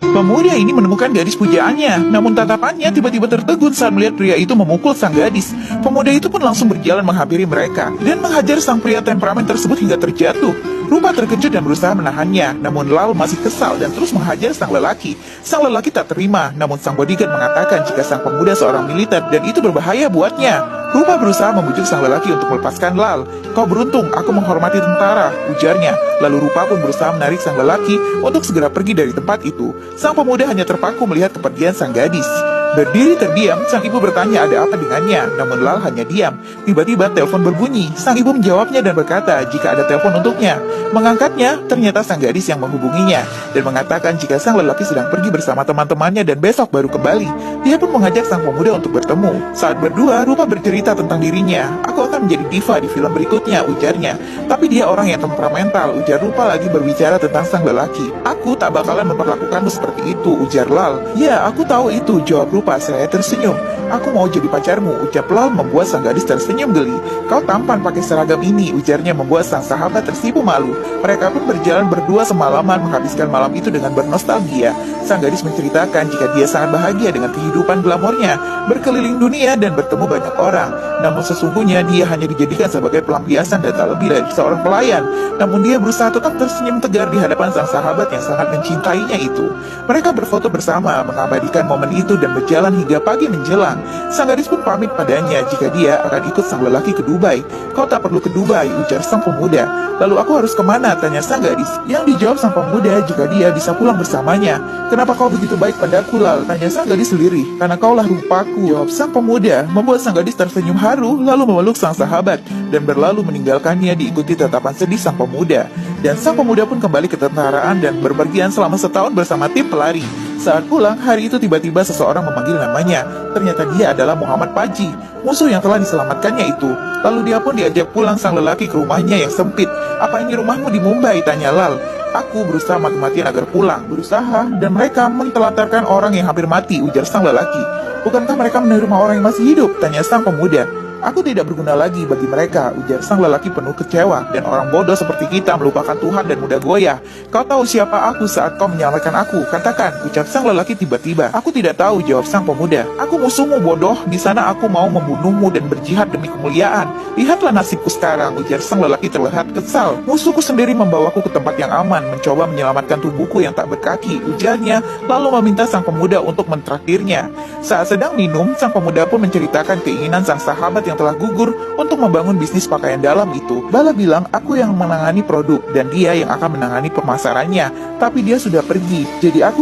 Pemuda ini menemukan gadis pujaannya, namun tatapannya tiba-tiba tertegun saat melihat pria itu memukul sang gadis. Pemuda itu pun langsung berjalan menghampiri mereka dan menghajar sang pria temperamen tersebut hingga terjatuh. Rupa terkejut dan berusaha menahannya, namun Lal masih kesal dan terus menghajar sang lelaki. Sang lelaki tak terima, namun sang bodyguard mengatakan jika sang pemuda seorang militer dan itu berbahaya buatnya. Rupa berusaha membujuk sang lelaki untuk melepaskan Lal. "Kau beruntung, aku menghormati tentara," ujarnya. Lalu Rupa pun berusaha menarik sang lelaki untuk segera pergi dari tempat itu. Sang pemuda hanya terpaku melihat kepergian sang gadis. Berdiri terdiam, sang ibu bertanya ada apa dengannya, namun Lal hanya diam. Tiba-tiba telepon berbunyi. Sang ibu menjawabnya dan berkata jika ada telepon untuknya. Mengangkatnya, ternyata sang gadis yang menghubunginya dan mengatakan jika sang lelaki sedang pergi bersama teman-temannya dan besok baru kembali. Dia pun mengajak sang pemuda untuk bertemu. Saat berdua, Rupa bercerita tentang dirinya. "Aku akan menjadi diva di film berikutnya," ujarnya. "Tapi dia orang yang temperamental," ujar Rupa lagi berbicara tentang sang lelaki. "Aku tak bakalan memperlakukanmu seperti itu," ujar Lal. "Ya, aku tahu itu," jawab Rupa seraya tersenyum. "Aku mau jadi pacarmu," ucap Lal membuat sang gadis tersenyum geli. "Kau tampan pakai seragam ini," ujarnya membuat sang sahabat tersipu malu. Mereka pun berjalan berdua semalaman menghabiskan malam itu dengan bernostalgia. Sang gadis menceritakan jika dia sangat bahagia dengan kehidupan glamornya, berkeliling dunia dan bertemu banyak orang. Namun sesungguhnya dia hanya dijadikan sebagai pelampiasan dan tak lebih dari seorang pelayan. Namun dia berusaha tetap tersenyum tegar di hadapan sang sahabat yang sangat mencintainya itu. Mereka berfoto bersama, mengabadikan momen itu dan berjalan hingga pagi menjelang. Sang gadis pun pamit padanya jika dia akan ikut sang lelaki ke Dubai. "Kau tak perlu ke Dubai," ujar sang pemuda. "Lalu aku harus kemana?" tanya sang gadis. Yang dijawab sang pemuda jika dia bisa pulang bersamanya. "Kenapa kau begitu baik padaku, Lal?" tanya sang gadis lirih. "Karena kaulah rupaku," jawab sang pemuda, membuat sang gadis tersenyum haru lalu memeluk sang sahabat dan berlalu meninggalkannya diikuti tatapan sedih sang pemuda. Dan sang pemuda pun kembali ke tentaraan dan berpergian selama setahun bersama tim pelari. Saat pulang, hari itu tiba-tiba seseorang memanggil namanya. Ternyata dia adalah Muhammad Paji, musuh yang telah diselamatkannya itu. Lalu dia pun diajak pulang sang lelaki ke rumahnya yang sempit. "Apa ini rumahmu di Mumbai?" tanya Lal. "Aku berusaha mati-matian agar pulang." "Berusaha? Dan mereka mentelantarkan orang yang hampir mati," ujar sang lelaki. "Bukankah mereka menerima orang yang masih hidup?" tanya sang pemuda. "Aku tidak berguna lagi bagi mereka," ujar sang lelaki penuh kecewa. "Dan orang bodoh seperti kita melupakan Tuhan dan mudah goyah. Kau tahu siapa aku saat kau menyelamatkan aku? Katakan," ucap sang lelaki tiba-tiba. "Aku tidak tahu," jawab sang pemuda. "Aku musuhmu, bodoh. Di sana aku mau membunuhmu dan berjihad demi kemuliaan. Lihatlah nasibku sekarang," ujar sang lelaki terlihat kesal. "Musuhku sendiri membawaku ke tempat yang aman, mencoba menyelamatkan tubuhku yang tak berkaki," ujarnya, lalu meminta sang pemuda untuk mentraktirnya. Saat sedang minum, sang pemuda pun menceritakan keinginan sang sahabat yang telah gugur untuk membangun bisnis pakaian dalam itu. Bala bilang, "Aku yang menangani produk dan dia yang akan menangani pemasarannya, tapi dia sudah pergi, jadi aku